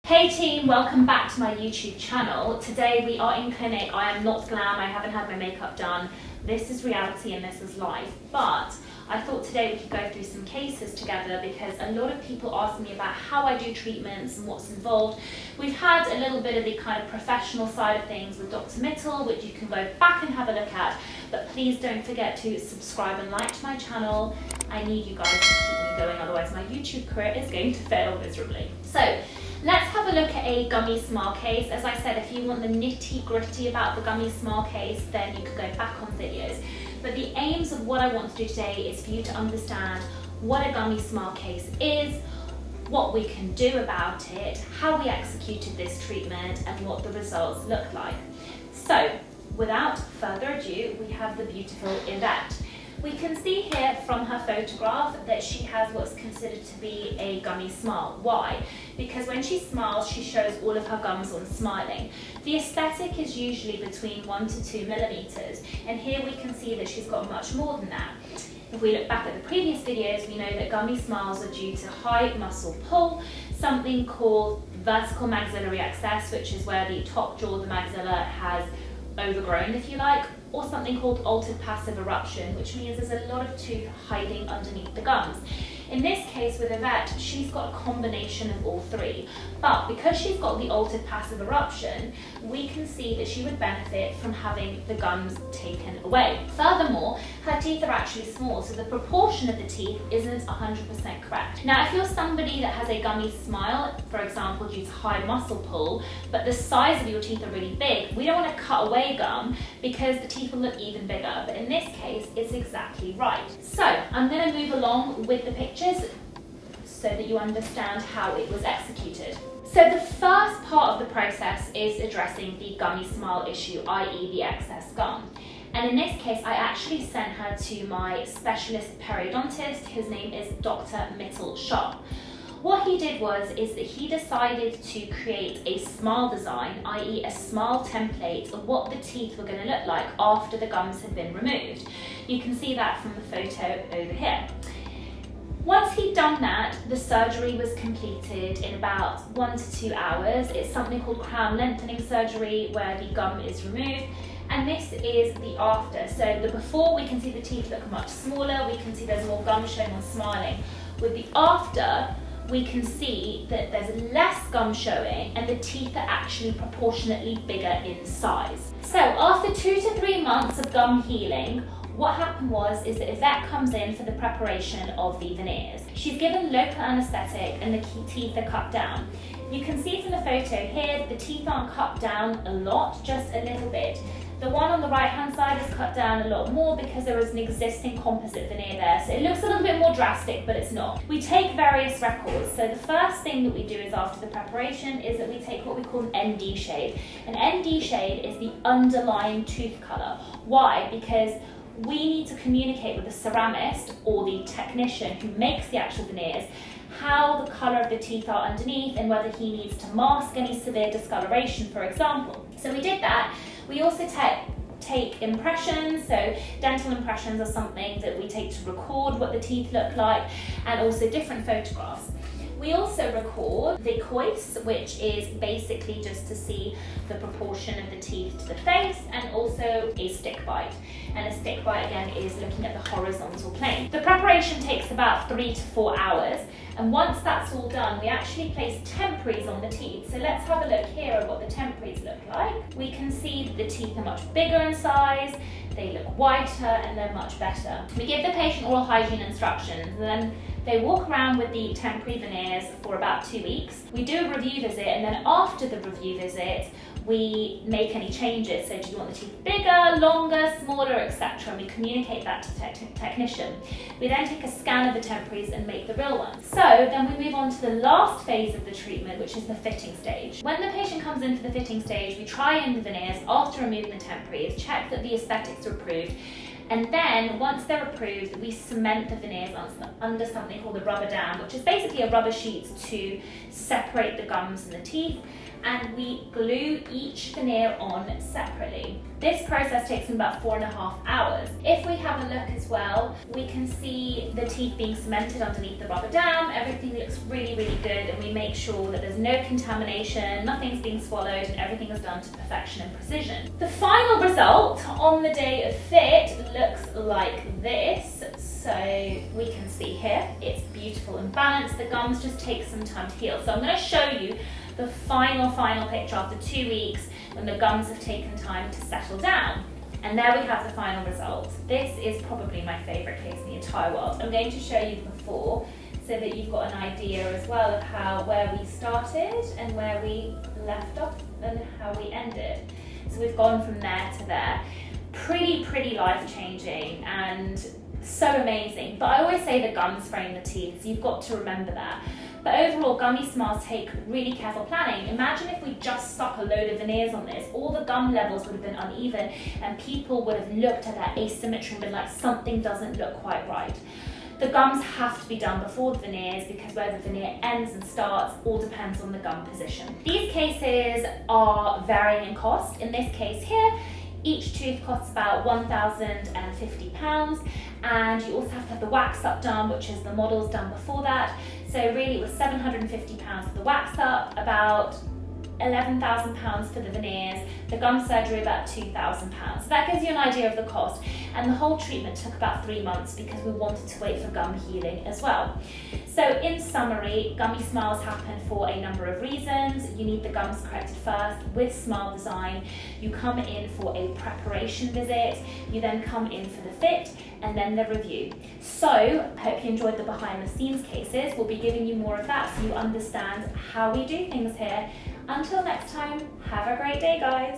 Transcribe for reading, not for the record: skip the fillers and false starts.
Hey team, welcome back to my YouTube channel. Today we are in clinic. I am not glam, I haven't had my makeup done. This is reality and this is life. But I thought today we could go through some cases together because a lot of people ask me about how I do treatments and what's involved. We've had a little bit of the kind of professional side of things with Dr. Mittel, which you can go back and have a look at. But please don't forget to subscribe and like to my channel. I need you guys to keep me going, otherwise my YouTube career is going to fail miserably. So let's have a look at a gummy smile case. As I said, if you want the nitty gritty about the gummy smile case, then you can go back on videos. But the aims of what I want to do today is for you to understand what a gummy smile case is, what we can do about it, how we executed this treatment, and what the results look like. So, without further ado, we have the beautiful Yvette. We can see here from her photograph that she has what's considered to be a gummy smile. Why? Because when she smiles, she shows all of her gums on smiling. The aesthetic is usually between 1 to 2 millimeters, and here we can see that she's got much more than that. If we look back at the previous videos, we know that gummy smiles are due to high muscle pull, something called vertical maxillary excess, which is where the top jaw of the maxilla has overgrown, if you like, or something called altered passive eruption, which means there's a lot of tooth hiding underneath the gums. In this case with Yvette, she's got a combination of all three, but because she's got the altered passive eruption, we can see that she would benefit from having the gums taken away. Furthermore, her teeth are actually small, so the proportion of the teeth isn't 100% correct. Now, if you're somebody that has a gummy smile, for example, due to high muscle pull, but the size of your teeth are really big, we don't want to cut away gum because the teeth will look even bigger, but in this case, it's exactly right. So, I'm going to move along with the pictures so that you understand how it was executed. So the first part of the process is addressing the gummy smile issue, i.e. the excess gum. And in this case, I actually sent her to my specialist periodontist. His name is Dr. Mittel. What he did is that he decided to create a smile design, i.e. a smile template of what the teeth were going to look like after the gums had been removed. You can see that from the photo over here. Once he'd done that, the surgery was completed in about 1 to 2 hours. It's something called crown lengthening surgery where the gum is removed. And this is the after. So the before, we can see the teeth look much smaller. We can see there's more gum showing on smiling. With the after, we can see that there's less gum showing and the teeth are actually proportionately bigger in size. So after 2 to 3 months of gum healing, what happened is that Yvette comes in for the preparation of the veneers. She's given local anaesthetic and the teeth are cut down. You can see from the photo here, the teeth aren't cut down a lot, just a little bit. The one on the right hand side is cut down a lot more because there is an existing composite veneer there. So it looks a little bit more drastic, but it's not. We take various records. So the first thing that we do is after the preparation is that we take what we call an ND shade. An ND shade is the underlying tooth colour. Why? Because we need to communicate with the ceramist or the technician who makes the actual veneers how the colour of the teeth are underneath and whether he needs to mask any severe discoloration, for example. So we did that. We also take impressions, so dental impressions are something that we take to record what the teeth look like, and also different photographs. We also record the coice, which is basically just to see the proportion of the teeth to the face, and also a stick bite. And a stick bite, again, is looking at the horizontal plane. The preparation takes about 3 to 4 hours, and once that's all done, we actually place temporaries on the teeth. So let's have a look here at what the temporaries look like. We can see that the teeth are much bigger in size, they look whiter, and they're much better. We give the patient oral hygiene instructions, and then they walk around with the temporary veneers for about 2 weeks. We do a review visit, and then after the review visit, we make any changes. So do you want the teeth bigger, longer, smaller, etc. And we communicate that to the technician. We then take a scan of the temporaries and make the real ones. So then we move on to the last phase of the treatment, which is the fitting stage. When the patient comes in for the fitting stage, we try in the veneers after removing the temporaries, check that the aesthetics are approved, and then once they're approved, we cement the veneers under something called a rubber dam, which is basically a rubber sheet to separate the gums and the teeth. and we glue each veneer on separately. This process takes about 4.5 hours. If we have a look as well, we can see the teeth being cemented underneath the rubber dam. Everything looks really, really good, and we make sure that there's no contamination, nothing's being swallowed, and everything is done to perfection and precision. The final result on the day of fit looks like this. So we can see here, it's beautiful and balanced. The gums just take some time to heal. So I'm going to show you the final picture after 2 weeks when the gums have taken time to settle down. And there we have the final result. This is probably my favourite case in the entire world. I'm going to show you the before so that you've got an idea as well of where we started and where we left off and how we ended. So we've gone from there to there. Pretty life-changing and so amazing. But I always say the gums frame the teeth, so you've got to remember that. But overall, gummy smiles take really careful planning. Imagine if we just stuck a load of veneers on this, all the gum levels would have been uneven and people would have looked at that asymmetry and been like, something doesn't look quite right. The gums have to be done before the veneers because where the veneer ends and starts all depends on the gum position. These cases are varying in cost. In this case here, each tooth costs about £1,050, and you also have to have the wax up done, which is the models done before that. So really it was £750 for the wax up, about £11,000 for the veneers, the gum surgery about £2,000. So that gives you an idea of the cost. And the whole treatment took about 3 months because we wanted to wait for gum healing as well. So in summary, gummy smiles happen for a number of reasons. You need the gums corrected first with smile design. You come in for a preparation visit. You then come in for the fit and then the review. So I hope you enjoyed the behind the scenes cases. We'll be giving you more of that so you understand how we do things here. Until next time, have a great day, guys.